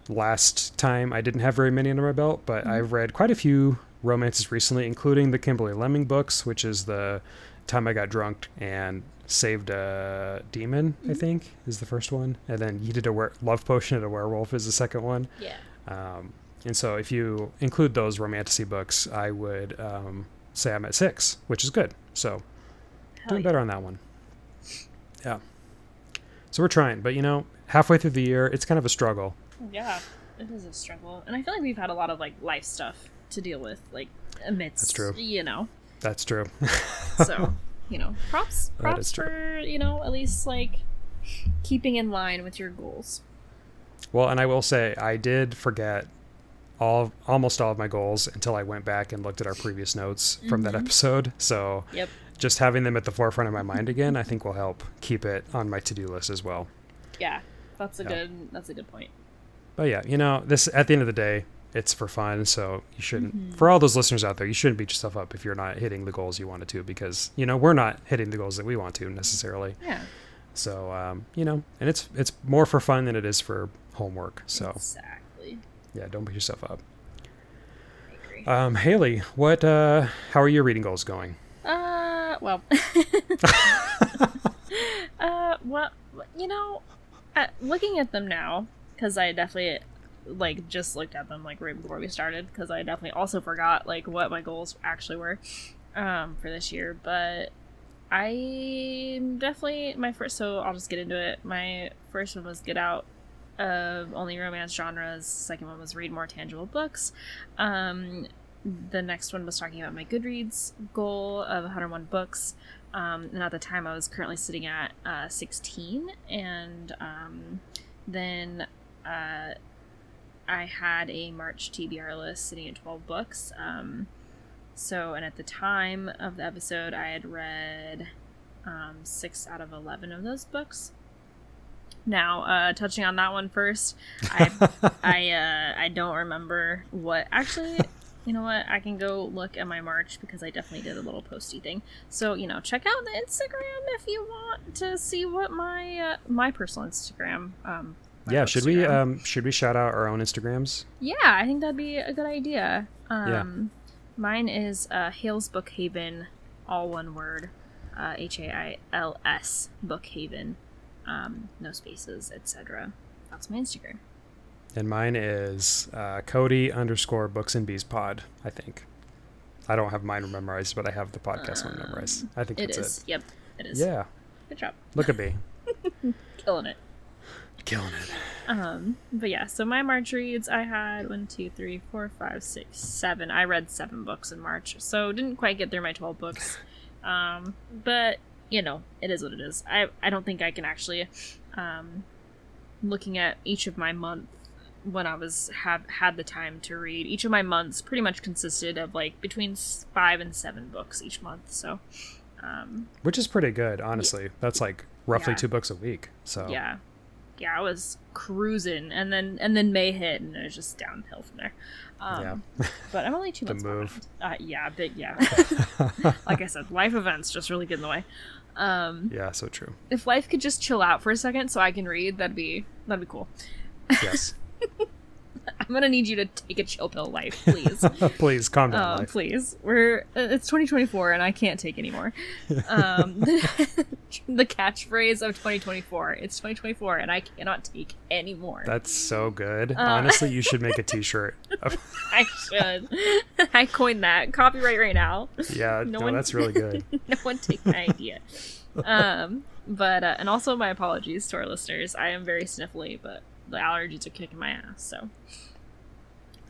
Last time I didn't have very many under my belt, but I've read quite a few romances recently, including the Kimberly Lemming books, which is the Time I Got Drunk and Saved a Demon, I think, is the first one. And then Yeeted a Love Potion and a Werewolf is the second one. Yeah. And so if you include those romantasy books, I would say I'm at 6, which is good. So doing better on that one. Yeah. So we're trying, but halfway through the year, it's kind of a struggle. Yeah, it is a struggle. And I feel like we've had a lot of like life stuff to deal with, like amidst, That's true. That's true. So, props for, at least like keeping in line with your goals. Well, and I will say I did forget almost all of my goals until I went back and looked at our previous notes from that episode. So just having them at the forefront of my mind again, I think will help keep it on my to-do list as well. Yeah, that's a good point. But yeah, this at the end of the day, it's for fun. So you shouldn't, for all those listeners out there, you shouldn't beat yourself up if you're not hitting the goals you wanted to, because, we're not hitting the goals that we want to necessarily. Yeah. So, and it's more for fun than it is for homework. So exactly. Yeah, don't beat yourself up. Hailey, what? How are your reading goals going? Well, well, looking at them now, because I definitely just looked at them right before we started, because I definitely also forgot what my goals actually were for this year. But I definitely so I'll just get into it. My first one was get out of only romance genres. Second one was read more tangible books. The next one was talking about my Goodreads goal of 101 books. And at the time I was currently sitting at 16. And then I had a March TBR list sitting at 12 books. And at the time of the episode, I had read 6 out of 11 of those books. Now, touching on that one first, I don't remember what actually. You know what? I can go look at my March because I definitely did a little posty thing. So, check out the Instagram if you want to see what my personal Instagram. Yeah, should we shout out our own Instagrams? Yeah, I think that'd be a good idea. Yeah. Mine is Hales Bookhaven, all one word, HAILS Bookhaven, no spaces, etc. That's my Instagram. And mine is Cody _Books and Bees pod, I think. I don't have mine memorized, but I have the podcast one memorized. I think that's it. Yep, it is. Yeah. Good job. Look at me. Killing it. Killing it. But yeah, so my March reads, I had 1, 2, 3, 4, 5, 6, 7. I read 7 books in March, so didn't quite get through my 12 books. But, it is what it is. I don't think I can actually, looking at each of my months, when I had the time to read, each of my months pretty much consisted of between 5 and 7 books each month. So, which is pretty good, honestly. That's roughly 2 books a week. So yeah, I was cruising, and then May hit, and it was just downhill from there. But I'm only 2 months behind. Yeah. Like I said, life events just really get in the way. Yeah, so true. If life could just chill out for a second so I can read, that'd be cool. Yes. I'm gonna need you to take a chill pill, life, please. Please calm down, life. Please. It's 2024 and I can't take anymore. The catchphrase of 2024. It's 2024 and I cannot take anymore. That's so good. Honestly, you should make a t-shirt. I should. I coined that. Copyright right now. Yeah, that's really good. No one take my idea. But and also my apologies to our listeners. I am very sniffly, but the allergies are kicking my ass, so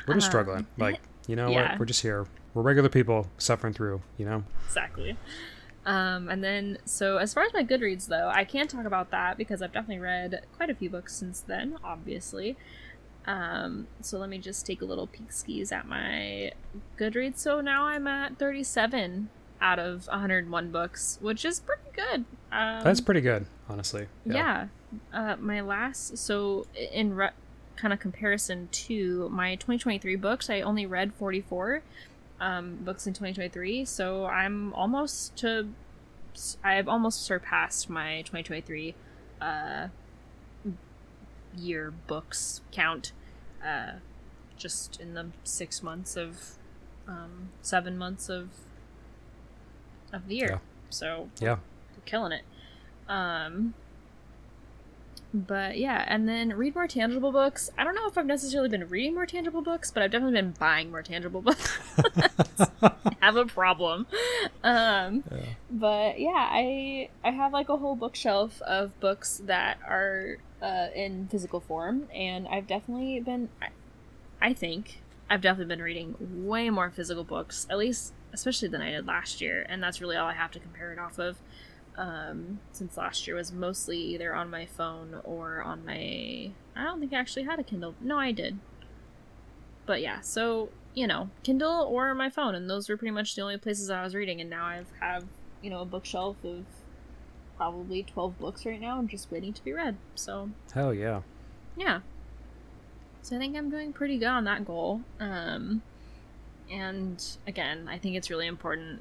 we're just struggling. What? We're just here. We're regular people suffering through, Exactly. And then, so as far as my Goodreads, though, I can't talk about that because I've definitely read quite a few books since then, obviously. So let me just take a little peek skis at my Goodreads. So now I'm at 37 out of 101 books, which is pretty good. That's pretty good, honestly. Yeah. My last, so in kind of comparison to my 2023 books, I only read 44 books in 2023, so I've almost surpassed my 2023 year books count just in the 7 months of the year. Yeah. So yeah, we're killing it. But yeah, and then read more tangible books. I don't know if I've necessarily been reading more tangible books, but I've definitely been buying more tangible books. I have a problem. But yeah, I have a whole bookshelf of books that are in physical form, and I've definitely been, I think I've definitely been reading way more physical books, at least especially than I did last year, and that's really all I have to compare it off of. Since last year was mostly either on my phone or on my... I don't think I actually had a Kindle. No, I did. But yeah, so, Kindle or my phone, and those were pretty much the only places I was reading, and now I have, a bookshelf of probably 12 books right now and just waiting to be read, so... Hell yeah. Yeah. So I think I'm doing pretty good on that goal. And, again, I think it's really important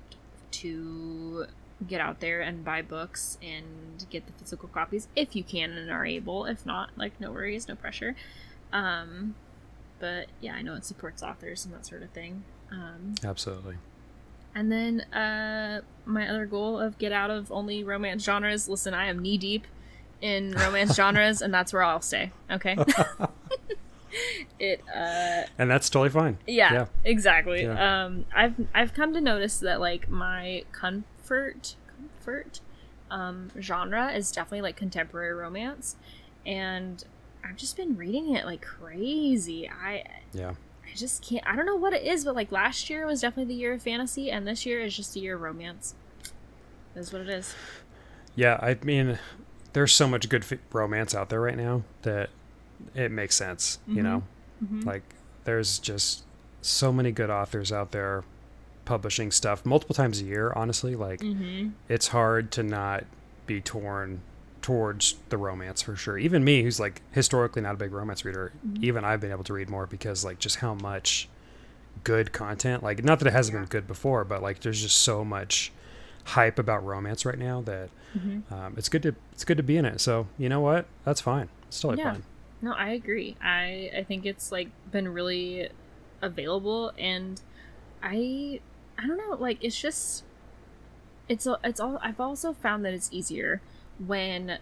to get out there and buy books and get the physical copies if you can and are able. If not, no worries, no pressure. But yeah, I know it supports authors and that sort of thing. Absolutely. And then my other goal of get out of only romance genres. Listen, I am knee deep in romance genres, and that's where I'll stay. Okay. And that's totally fine. Yeah. Exactly. Yeah. I've come to notice that like my comfort genre is definitely like contemporary romance, and I've just been reading it like crazy. I just can't. I don't know what it is, but like last year was definitely the year of fantasy, and this year is just the year of romance. That's what it is. Yeah, I mean, there's so much good romance out there right now that it makes sense, you know? Like, there's just so many good authors out there publishing stuff multiple times a year, honestly. Like, it's hard to not be torn towards the romance for sure. Even me, who's like historically not a big romance reader, even I've been able to read more because like just how much good content, like not that it hasn't been good before, but like there's just so much hype about romance right now that it's good to be in it. So you know what, that's fine. It's totally fine. No, I agree. I think it's like been really available, and I don't know, like it's just it's all. I've also found that it's easier when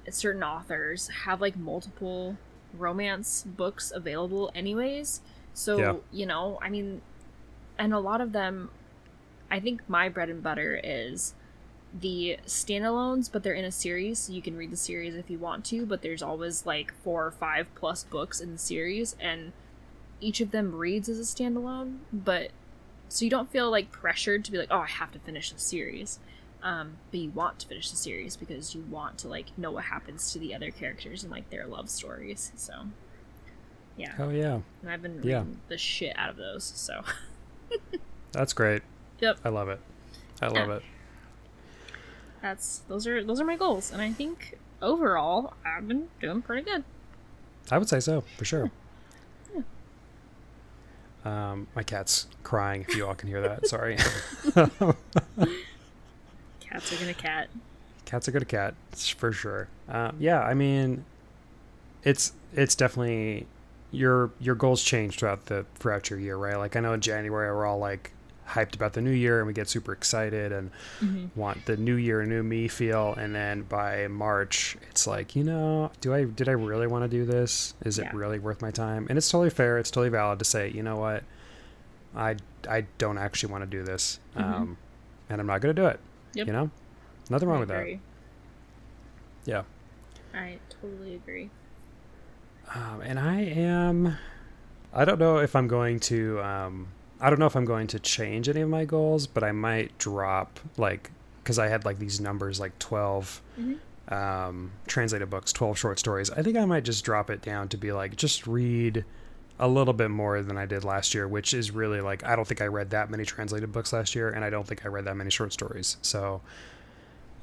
certain authors have like multiple romance books available anyways. So you know, I mean, and a lot of them, I think my bread and butter is the standalones, but they're in a series, so you can read the series if you want to, but there's always like 4 or 5 plus books in the series, and each of them reads as a standalone, but so you don't feel like pressured to be like, oh, I have to finish the series. But you want to finish the series because you want to like know what happens to the other characters and like their love stories. So yeah. Oh yeah. And I've been reading the shit out of those, so that's great. Yep. I love it. I love it. Those are my goals, and I think overall I've been doing pretty good. I would say so, for sure. My cat's crying, if you all can hear that. Sorry. Cats are gonna cat. Cats are gonna cat, for sure. Yeah, I mean, it's definitely your goals change throughout your year, right? Like I know in January we're all like hyped about the new year and we get super excited and want the new year, new me feel, and then by March it's like, you know, did I really want to do this? Is it really worth my time? And it's totally fair, it's totally valid to say, you know what, I don't actually want to do this, and I'm not going to do it. You know, nothing wrong with that. Yeah, I totally agree. And I don't know if I'm going to change any of my goals, but I might drop, like, because I had like these numbers like 12 translated books, 12 short stories. I think I might just drop it down to be like, just read a little bit more than I did last year, which is really like, I don't think I read that many translated books last year, and I don't think I read that many short stories. So,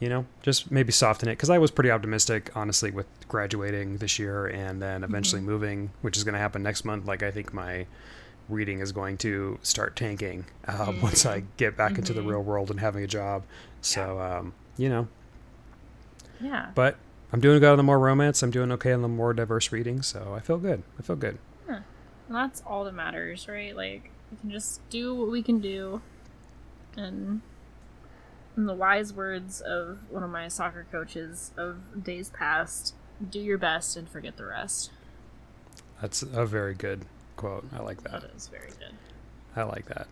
you know, just maybe soften it, because I was pretty optimistic, honestly, with graduating this year and then eventually moving, which is going to happen next month. Like, I think my reading is going to start tanking once I get back into the real world and having a job. So, you know. Yeah. But I'm doing good on the more romance. I'm doing okay on the more diverse reading. So I feel good. Yeah. And that's all that matters, right? Like, we can just do what we can do. And in the wise words of one of my soccer coaches of days past, do your best and forget the rest. That's a very good quote. I like that. That is very good. I like that.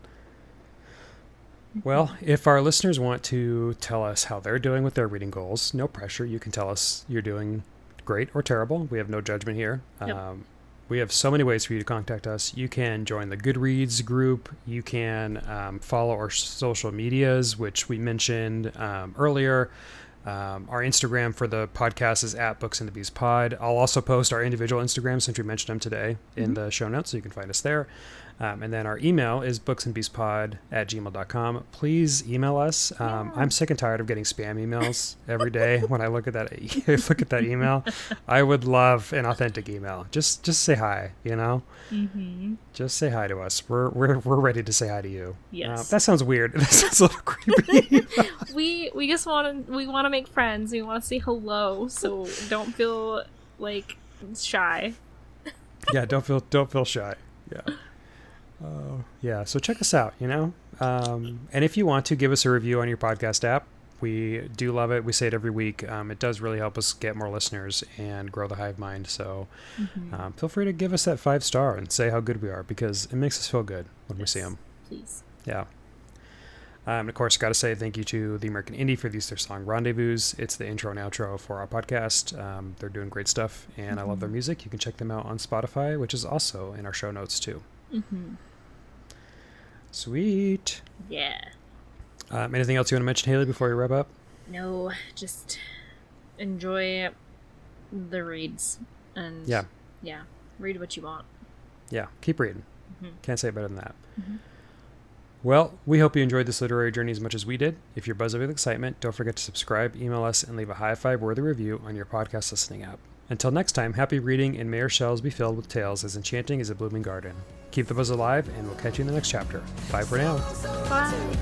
Well, if our listeners want to tell us how they're doing with their reading goals, no pressure. You can tell us you're doing great or terrible. We have no judgment here. Yep. We have so many ways for you to contact us. You can join the Goodreads group. You can follow our social medias, which we mentioned earlier. Our Instagram for the podcast is @BooksAndTheBeastPod. I'll also post our individual Instagrams, since we mentioned them today, in the show notes, so you can find us there. And then our email is booksandbeastpod@gmail.com. Please email us. I'm sick and tired of getting spam emails every day. When I look at that email, I would love an authentic email. Just say hi, you know? Just say hi to us. We're ready to say hi to you. Yes. That sounds weird. That sounds a little creepy. we just want to make friends. We want to say hello, so don't feel like shy. Yeah, don't feel shy. Yeah. Yeah, so check us out, and if you want to give us a review on your podcast app, we do love it. We say it every week. It does really help us get more listeners and grow the hive mind. So feel free to give us that 5-star and say how good we are, because it makes us feel good when we see them. Please. Yeah. Of course, got to say thank you to the American Indie for their song Rendezvous. It's the intro and outro for our podcast. They're doing great stuff, and I love their music. You can check them out on Spotify, which is also in our show notes too. Sweet. Yeah. Anything else you want to mention, Hailey, before we wrap up? No, just enjoy the reads. And yeah, read what you want. Yeah, keep reading. Can't say it better than that. Well, we hope you enjoyed this literary journey as much as we did. If you're buzzing with excitement, don't forget to subscribe, email us, and leave a high five-worthy review on your podcast listening app. Until next time, happy reading, and may your shelves be filled with tales as enchanting as a blooming garden. Keep the buzz alive, and we'll catch you in the next chapter. Bye for now. Bye.